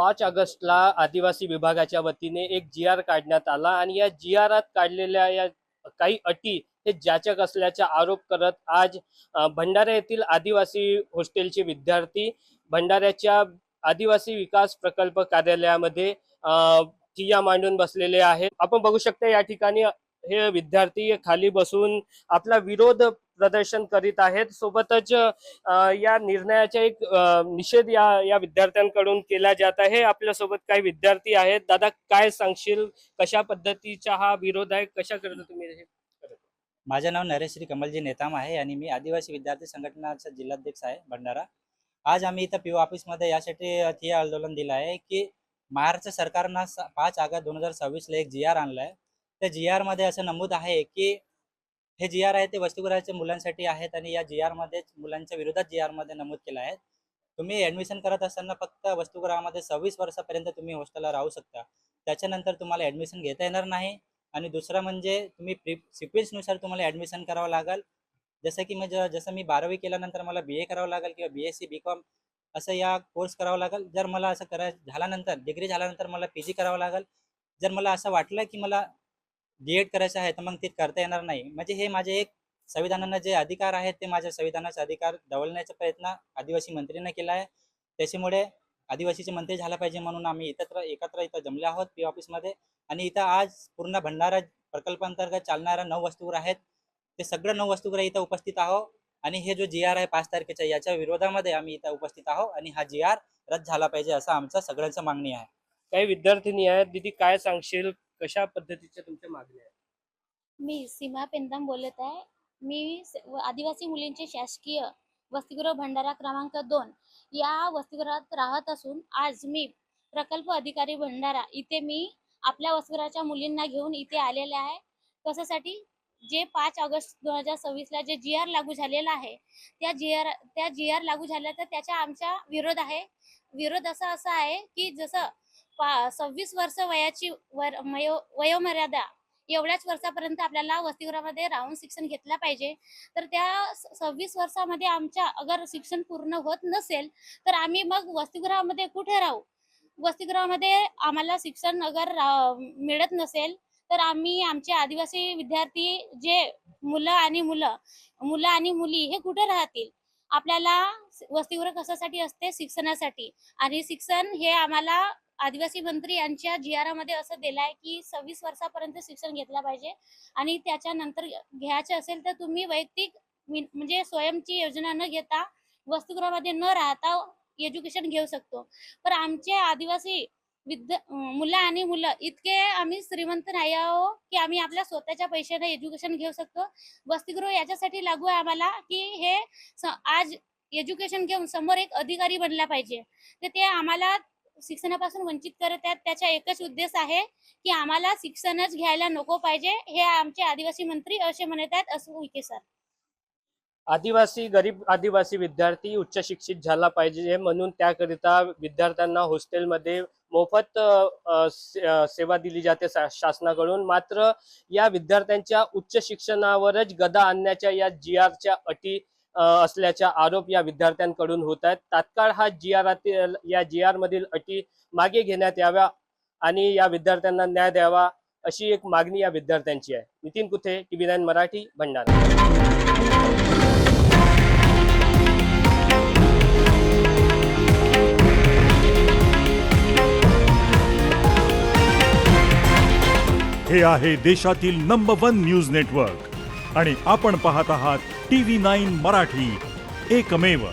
5 ऑगस्टला आदिवासी विभागाच्या वतीने एक जी-आर काढण्यात आला आणि या जी-आरात काढलेल्या या काही अटी हे जाचक असल्याचा आरोप करत आज भंडारा येथील आदिवासी हॉस्टेलचे विद्यार्थी भंडाऱ्याच्या आदिवासी विकास प्रकल्प कार्यालयामध्ये ठिय्या मांडून बसलेले आहेत। आपण बघू शकता या ठिकाणी हे विद्यार्थी खाली बसून आपला विरोध प्रदर्शन करीत आहेत। सोबतच या निर्णयाचा एक निषेध या विद्यार्थ्यांकडून केला जात आहे। आपल्या सोबत काही विद्यार्थी आहेत। दादा, काय सांगशील, कशा पद्धतीचा हा विरोध आहे, कशा करता तुम्ही हे करत? माझे नाव नरेश श्री कमलजी नेताम आहे आणि मी आदिवासी विद्यार्थी संघटनाचा जिल्हाध्यक्ष आहे भंडारा। आज आम्ही इथं पीओ ऑफिसमध्ये यासाठी ठिय्या आंदोलन दिलं आहे की महाराष्ट्र सरकारनं 5 ऑगस्ट 2026 ला एक जी-आर आणला आहे। त्या जी-आर मध्ये असं नमूद आहे की हे जी-आर आहे ते वसतिगृहाच्या मुलांसाठी आहेत आणि या जी-आर मध्ये मुलांच्या विरोधात जी-आर मध्ये नमूद केलं आहे तुम्ही ॲडमिशन करत असताना फक्त वसतिगृहामध्ये 26 वर्षापर्यंत तुम्ही हॉस्टेलला राहू शकता, त्याच्यानंतर तुम्हाला ॲडमिशन घेता येणार नाही। आणि दुसरं म्हणजे तुम्ही सिक्वेन्सनुसार तुम्हाला ॲडमिशन करावं लागेल। जसं की जसं मी 12वी केल्यानंतर मला BA करावं लागेल किंवा BSc BCom असं या कोर्स करावा लागेल। जर मला असं झाल्यानंतर डिग्री झाल्यानंतर मला PG करावं लागेल। जर मला असं वाटलं की मला D.Ed करायचं आहे तर मग ते करता येणार नाही। म्हणजे हे माझे एक संविधानानं जे अधिकार आहेत ते माझ्या संविधानाचा अधिकार दवलण्याचा प्रयत्न आदिवासी मंत्रीने केला आहे। त्याच्यामुळे आदिवासीचे मंत्री झाला पाहिजे म्हणून आम्ही एकत्र इथं जमले आहोत पी ऑफिसमध्ये। आणि इथं आज पूर्ण भंडारा प्रकल्पांतर्गत चालणाऱ्या 9 वसतिगृह आहेत, ते सगळं 9 वसतिगृह इथं उपस्थित आहोत। आणि हे जो जी-आर आहे 5 तारखेचा याच्या विरोधामध्ये आम्ही इथं उपस्थित आहोत आणि हा जी-आर रद्द झाला पाहिजे असं आमचं सगळ्यांचं मागणी आहे। काही विद्यार्थिनी आहेत। दीदी, काय सांगशील, कशा पद्धतीच्या तुमच्या मागण्या आहेत? मी सीमा पेंदाम बोलत आहे। मी आदिवासी मुलींचे शासकीय वसतिगृह भंडारा क्रमांक 2 या वसतिगृहात राहत असून आज मी प्रकल्प अधिकारी भंडारा इथे मी आपल्या वसतिगृहाच्या मुलींना घेऊन इथे आलेले आहे। कशासाठी? जे 5 ऑगस्ट 2026 ला जे जी-आर लागू झालेला आहे त्या जी-आर लागू झाल्याचा त्याचा आमचा विरोध आहे। विरोध असा आहे की जसं 26 वर्ष वयाची वयोमर्यादा एवढ्याच वर्षापर्यंत आपल्याला वसतिगृहामध्ये राहून शिक्षण घेतलं पाहिजे। तर त्या 26 वर्षामध्ये आमच्या अगर शिक्षण पूर्ण होत नसेल तर आम्ही मग वसतिगृहामध्ये कुठे राहू? वसतिगृहामध्ये आम्हाला शिक्षण अगर मिळत नसेल तर आम्ही आमचे आदिवासी विद्यार्थी जे मुलं आणि मुली हे कुठे राहतील? आपल्याला वसतिगृह कशासाठी असते? शिक्षणासाठी। आणि शिक्षण हे आम्हाला आदिवासी मंत्री यांच्या जी-आरमध्ये असं दिलं आहे की 26 वर्षापर्यंत शिक्षण घेतलं पाहिजे आणि त्याच्यानंतर घ्यायचं असेल तर तुम्ही वैयक्तिक म्हणजे स्वयंची योजना न घेता वसतिगृहामध्ये न राहता एज्युकेशन घेऊ शकतो। पण आमचे आदिवासी मुलं इतके आम्ही श्रीमंत नाही आहोत की आम्ही आपल्या स्वतःच्या पैशाने एज्युकेशन घेऊ शकतो। वसतिगृह याच्यासाठी लागू आहे आम्हाला की हे आज एज्युकेशन घेऊन समोर एक अधिकारी बनला पाहिजे। तर ते आम्हाला शिक्षणापासून वंचित करत आहेत। त्याचा एकच उद्देश आहे की आम्हाला शिक्षणच घ्यायला नको पाहिजे, हे आमचे आदिवासी मंत्री असे म्हणत आहेत। असं उईके सर, गरीब आदिवासी विद्यार्थी उच्च शिक्षित झाला पाहिजे म्हणून त्याकरिता विद्यार्थ्यांना हॉस्टेलमध्ये मोफत सेवा दिली जाते शासनाकडून। मात्र या विद्यार्थ्यांच्या उच्च शिक्षणावरच गदा आणण्याच्या या जी-आरच्या अटी असल्याचा आरोप या विद्यार्थ्यांकडून होत आहेत। तात्काळ हा जी-आर मधील अटी मागे घेण्यात याव्या आणि या विद्यार्थ्यांना न्याय द्यावा अशी एक मागणी या विद्यार्थ्यांची आहे। नितीन कुथे, TV9 मराठी, भंडारा। हे आहे देशातील नंबर 1 न्यूज नेटवर्क आणि आपण पाहत आहात TV9 मराठी, एकमेव।